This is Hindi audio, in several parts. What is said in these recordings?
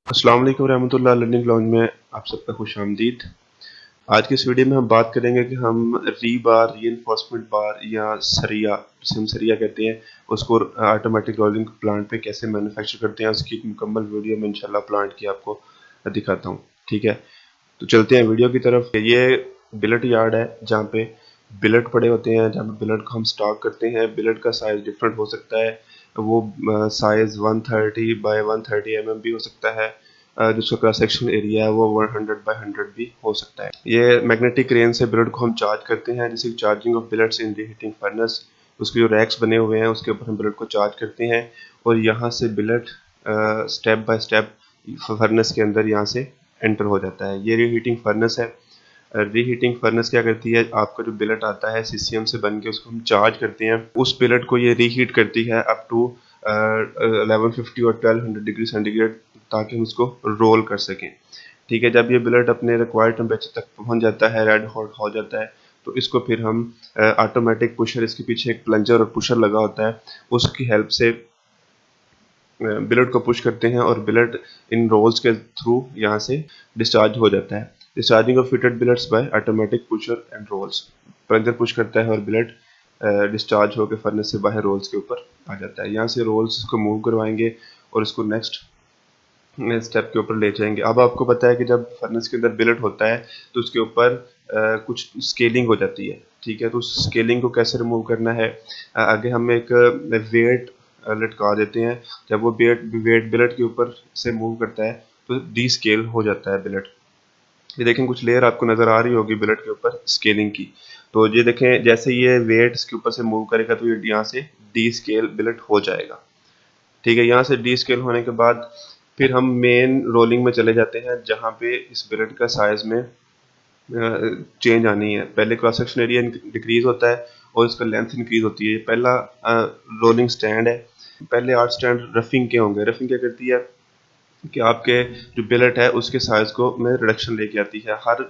अस्सलाम वालेकुम रहमतुल्लाह। लर्निंग लॉन्ज में आप सबका खुश आमदीद। आज की इस वीडियो में हम बात करेंगे कि हम री बार, रीइंफोर्समेंट बार या सरिया, जिसे हम सरिया कहते हैं, उसको ऑटोमेटिक रोलिंग प्लांट पे कैसे मैन्युफैक्चर करते हैं, उसकी एक मुकम्मल वीडियो में इंशाल्लाह प्लांट की आपको दिखाता हूँ। ठीक है, तो चलते हैं वीडियो की तरफ। ये बिलेट यार्ड है जहाँ पे बिलेट पड़े होते हैं, जहाँ पे बिलेट को हम स्टॉक करते हैं। बिलेट का साइज डिफरेंट हो सकता है, वो साइज 130 बाय 130 भी हो सकता है। जिसका क्रॉस सेक्शन एरिया है वो 100 बाय 100 भी हो सकता है। ये मैग्नेटिक रेन से बिलेट को हम चार्ज करते हैं, जैसे charging of billets in reheating furnace. उसके जो रैक्स बने हुए हैं उसके ऊपर हम बिलेट को चार्ज करते हैं और यहाँ से billet step by step furnace के अंदर यहाँ से एंटर हो जाता है। ये रीहीटिंग फर्नेस है। रीहीटिंग फर्नेस क्या करती है, आपका जो बिलेट आता है सीसीएम से बन के, उसको हम चार्ज करते हैं। उस बिलेट को ये रीहीट करती है अप टू 1150 और 1200 डिग्री सेंटीग्रेड, ताकि हम उसको रोल कर सकें। ठीक है, जब ये बिलेट अपने रिक्वायर्ड टेम्परेचर तक पहुंच जाता है, रेड हॉट हो जाता है, तो इसको फिर हम ऑटोमेटिक पुशर, इसके पीछे एक प्लंजर और पुशर लगा होता है, उसकी हेल्प से बिलेट को पुश करते हैं और बिलेट इन रोल्स के थ्रू यहाँ से डिस्चार्ज हो जाता है। Discharging of fitted billets by automatic pusher and rolls. Plunger push करता है और बिलेट डिस्चार्ज होकर फर्नेस से बाहर रोल्स के ऊपर आ जाता है। यहाँ से रोल्स को मूव करवाएंगे और इसको नेक्स्ट स्टेप के ऊपर ले जाएंगे। अब आपको पता है कि जब फर्नेस के अंदर बिलेट होता है तो उसके ऊपर कुछ स्केलिंग हो जाती है। ठीक है, तो उस स्केलिंग को कैसे रिमूव करना है, आगे हम एक वेट लटका देते हैं। जब वो वेट बिलेट के ऊपर से मूव करता है तो डी स्केल हो जाता है बिलेट। ये देखें, कुछ लेयर आपको नजर आ रही होगी बिलेट के ऊपर स्केलिंग की। तो ये देखें, जैसे ये वेट इसके ऊपर से मूव करेगा तो ये यहाँ से डी स्केल बिलेट हो जाएगा। ठीक है, यहाँ से डी स्केल होने के बाद फिर हम मेन रोलिंग में चले जाते हैं, जहाँ पे इस बिलेट का साइज में चेंज आनी है। पहले क्रॉस सेक्शन एरिया डिक्रीज होता है और इसका लेंथ इंक्रीज होती है। पहला रोलिंग स्टैंड है। पहले 8 स्टैंड रफिंग के होंगे। रफिंग क्या करती है कि आपके जो बिलेट है उसके साइज को में रिडक्शन लेके आती है। हर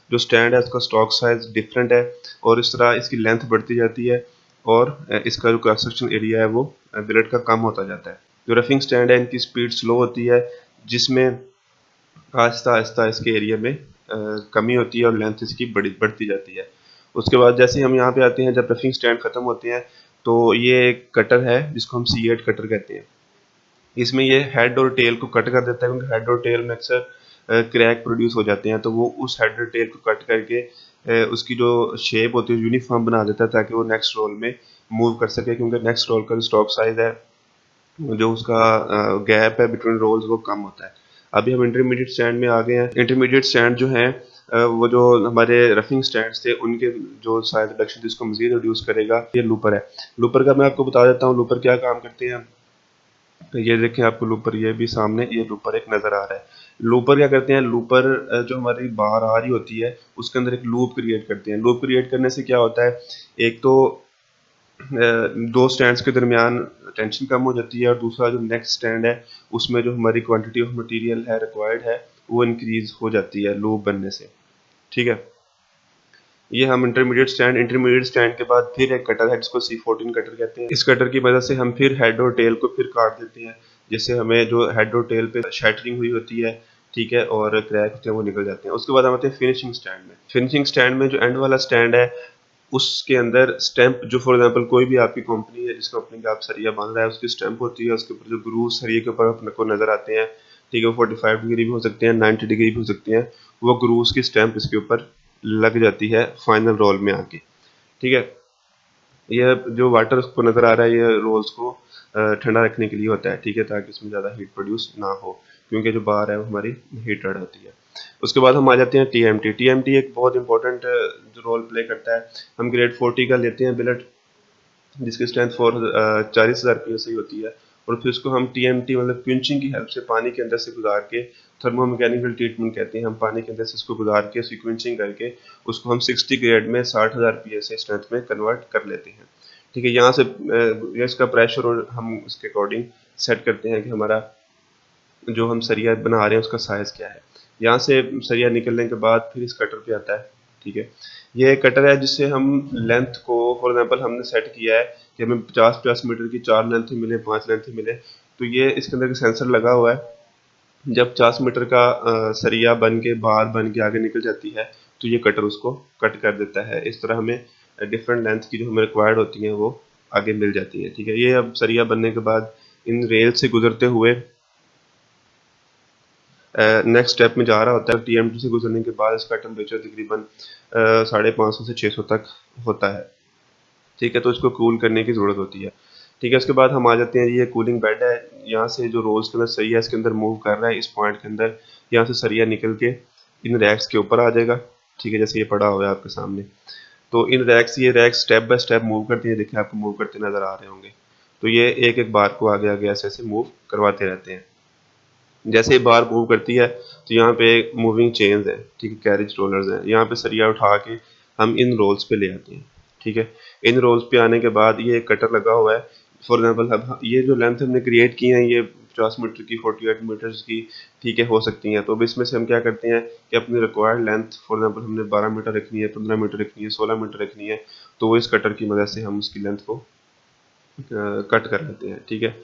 जो स्टैंड है उसका स्टॉक साइज डिफरेंट है और इस तरह इसकी लेंथ बढ़ती जाती है और इसका जो क्रॉस सेक्शन एरिया है वो बिलेट का कम होता जाता है। जो रफिंग स्टैंड है इनकी स्पीड स्लो होती है, जिसमें आहिस्ता आहिस्ता इसके एरिया में कमी होती है और लेंथ इसकी बढ़ती जाती है। उसके बाद जैसे हम यहाँ पे आते हैं, जब रफिंग स्टैंड खत्म होते हैं तो ये एक कटर है जिसको हम C8 कटर कहते हैं। इसमें ये हेड और टेल को कट कर देता है, क्योंकि हेड और टेल में अक्सर क्रैक प्रोड्यूस हो जाते हैं, तो वो उस हेड और टेल को कट करके उसकी जो शेप होती है यूनिफॉर्म बना देता है, ताकि वो नेक्स्ट रोल में मूव कर सके। क्योंकि नेक्स्ट रोल का जो स्टॉक साइज है, जो उसका गैप है बिटवीन रोल्स, वो कम होता है। अभी हम इंटरमीडिएट स्टैंड में आ गए हैं। इंटरमीडिएट स्टैंड जो है वो जो हमारे रफिंग स्टैंड्स थे उनके जो साइज रिडक्शन जिसको मजीद रिड्यूस करेगा, ये लूपर है। लूपर का मैं आपको बता देता हूँ लूपर क्या काम करते हैं। तो ये देखें, आपको लूपर ये भी सामने ये लूपर एक नज़र आ रहा है। लूपर क्या करते हैं, लूपर जो हमारी बाहर आ रही होती है उसके अंदर एक लूप क्रिएट करते हैं। लूप क्रिएट करने से क्या होता है, एक तो दो स्टैंड्स के दरमियान टेंशन कम हो जाती है और दूसरा जो नेक्स्ट स्टैंड है उसमें जो हमारी क्वांटिटी ऑफ मटेरियल है रिक्वायर्ड है वो इंक्रीज हो जाती है लूप बनने से। ठीक है, ये हम इंटरमीडिएट स्टैंड के बाद फिर एक कटर है जिसको C14 कटर कहते हैं। इस कटर की मदद से हम फिर हेड और टेल को फिर काट देते हैं, जिससे हमें जो हेड और टेल पे शैटरिंग हुई होती है, ठीक है, और क्रैक होते हैं वो निकल जाते हैं। उसके बाद हम आते हैं फिनिशिंग स्टैंड में। फिनिशिंग स्टैंड में जो एंड वाला स्टैंड है उसके अंदर स्टैंप, जो फॉर एग्जांपल कोई भी आपकी कंपनी है जिस कंपनी का आप सरिया बांध रहा है उसकी स्टैंप होती है, उसके ऊपर जो ग्रूव सरिये के ऊपर अपने को नजर आते हैं, ठीक है, वो 45 डिग्री भी हो सकते हैं, 90 डिग्री भी हो सकते हैं, वो ग्रूव्स की स्टैंप इसके ऊपर लग जाती है फाइनल रोल में आके। ठीक है, ये जो वाटर उसको नजर आ रहा है ये रोल्स को ठंडा रखने के लिए होता है, ठीक है, ताकि इसमें ज़्यादा हीट प्रोड्यूस ना हो, क्योंकि जो बार है वो हमारी हीटेड होती है। उसके बाद हम आ जाते हैं TMT। TMT एक बहुत इंपॉर्टेंट जो रोल प्ले करता है। हम ग्रेड 40 का लेते हैं बिलेट, जिसकी स्ट्रेंथ 40,000 PSI होती है, और फिर उसको हम TMT मतलब क्विंचिंग की हेल्प से पानी के अंदर से गुजार के, थर्मोमैकेनिकल ट्रीटमेंट कहते हैं, हम पानी के अंदर से इसको गुजार के क्विंचिंग करके उसको हम 60 ग्रेड में 60,000 PSI स्ट्रेंथ में कन्वर्ट कर लेते हैं। ठीक है, यहाँ से इसका प्रेशर और हम उसके अकॉर्डिंग सेट करते हैं कि हमारा जो हम सरिया बना रहे हैं उसका साइज क्या है। यहाँ से सरिया निकलने के बाद फिर इस कटर पे आता है। ठीक है, ये कटर है जिससे हम लेंथ को, फॉर एग्जांपल हमने सेट किया है कि हमें 50-50 मीटर की 4 लेंथ मिले, 5 लेंथ मिले, तो ये इसके अंदर सेंसर लगा हुआ है। जब 50 मीटर का सरिया बन के बार बन के आगे निकल जाती है तो ये कटर उसको कट कर देता है। इस तरह हमें डिफरेंट लेंथ की जो हमें रिक्वायर्ड होती हैं वो आगे मिल जाती है। ठीक है, ये अब सरिया बनने के बाद इन रेल से गुजरते हुए नेक्स्ट स्टेप में जा रहा होता है। टीएमटी से गुजरने के बाद इसका टेम्परेचर तकरीबन 550 से 600 तक होता है। ठीक है, तो इसको कूल करने की ज़रूरत होती है। ठीक है, उसके बाद हम आ जाते हैं, ये कूलिंग बेड है। यहाँ से जो रोल्स के अंदर सरिया इसके अंदर मूव कर रहा है, इस पॉइंट के अंदर यहाँ से सरिया निकल के इन रैक्स के ऊपर आ जाएगा। ठीक है, जैसे ये पड़ा हुआ है आपके सामने। तो इन रैक्स, ये racks step by step move करती है। देखिए आपको मूव करते नज़र आ रहे होंगे। तो ये एक एक बार को आगे आगे ऐसे ऐसे मूव करवाते रहते हैं। जैसे बार मूव करती है तो यहाँ पे मूविंग चेन्स है। ठीक है, कैरेज रोलर्स हैं। यहाँ पे सरिया उठा के हम इन रोल्स पे ले आते हैं। ठीक है, इन रोल्स पे आने के बाद ये कटर लगा हुआ है। फॉर एग्जांपल अब ये जो लेंथ हमने क्रिएट की है, ये 50 मीटर की, 48 मीटर्स की, ठीक है, हो सकती हैं। तो अब इसमें से हम क्या करते हैं कि अपनी रिक्वायर्ड लेंथ, फॉर एग्जांपल हमने 12 मीटर रखनी है, 15 मीटर रखनी है, 16 मीटर रखनी है, तो वो इस कटर की मदद से हम उसकी लेंथ को कट कर लेते हैं। ठीक है,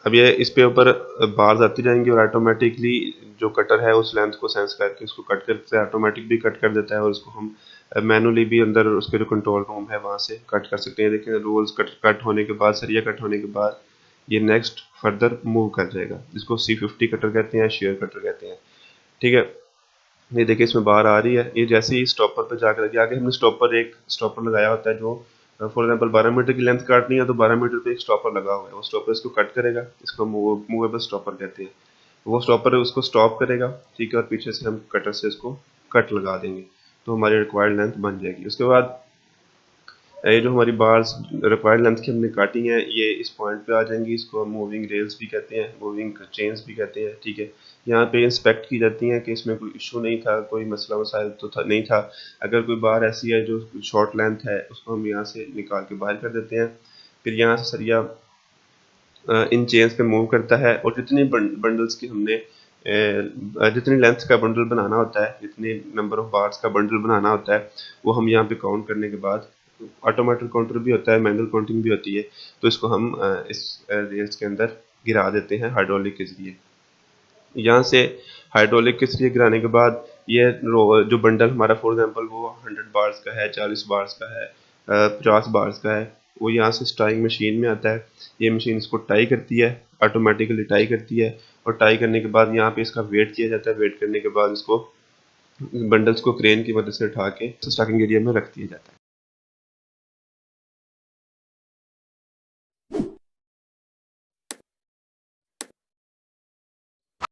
अब ये इस पे ऊपर बार्स आती जाएंगी और ऑटोमेटिकली जो कटर है उस लेंथ को सेंस करके उसको कट करते हैं। ऑटोमेटिक भी कट कर देता है और इसको हम मैनुअली भी अंदर उसके जो कंट्रोल रूम है वहाँ से कट कर सकते हैं। देखिए रोल्स कट होने के बाद, सरिया कट होने के बाद ये नेक्स्ट फर्दर मूव कर जाएगा, जिसको C50 कटर कहते हैं, शेयर कटर कहते हैं। ठीक है, ये देखिए इसमें बाहर आ रही है। ये जैसे ही स्टॉपर पे जाकर लगी, आगे हमने एक स्टॉपर लगाया होता है जो फॉर एग्जांपल 12 मीटर की लेंथ काटनी है तो 12 मीटर पे एक स्टॉपर लगा हुआ है। वो स्टॉपर इसको कट करेगा, इसको मूवेबल स्टॉपर कहते हैं। वो स्टॉपर उसको स्टॉप करेगा। ठीक है, और पीछे से हम कटर से इसको कट लगा देंगे तो हमारी रिक्वायर्ड लेंथ बन जाएगी। उसके बाद ये जो हमारी बार्स रिक्वायर्ड लेंथ की हमने काटी हैं, ये इस पॉइंट पे आ जाएंगी। इसको हम मूविंग रेल्स भी कहते हैं, मूविंग चेन्स भी कहते हैं। ठीक है, यहाँ पे इंस्पेक्ट की जाती हैं कि इसमें कोई इशू नहीं था, कोई मसला मसाइल तो नहीं था। अगर कोई बार ऐसी है जो शॉर्ट लेंथ है, उसको हम यहाँ से निकाल के बाहर कर देते हैं। फिर यहाँ से सरिया इन चेन्स पे मूव करता है और जितनी बंडल्स की हमने जितनी लेंथ का बंडल बनाना होता है, जितने नंबर ऑफ बार्स का बंडल बनाना होता है, वो हम यहाँ पे काउंट करने के बाद, ऑटोमेटिक काउंटर भी होता है, मैनुअल काउंटिंग भी होती है, तो इसको हम इस रेल्स के अंदर गिरा देते हैं हाइड्रोलिक के जरिए। यहाँ से हाइड्रोलिक के जरिए गिराने के बाद ये जो बंडल हमारा फॉर एग्जांपल वो 100 बार्स का है, 40 बार्स का है, 50 बार्स का है, वो यहाँ से टाइंग मशीन में आता है। ये मशीन इसको टाई करती है, ऑटोमेटिकली टाई करती है, और टाई करने के बाद यहाँ पे इसका वेट किया जाता है। वेट करने के बाद इसको बंडल्स को क्रेन की मदद से उठा के स्टॉकिंग एरिया में रख दिया जाता है।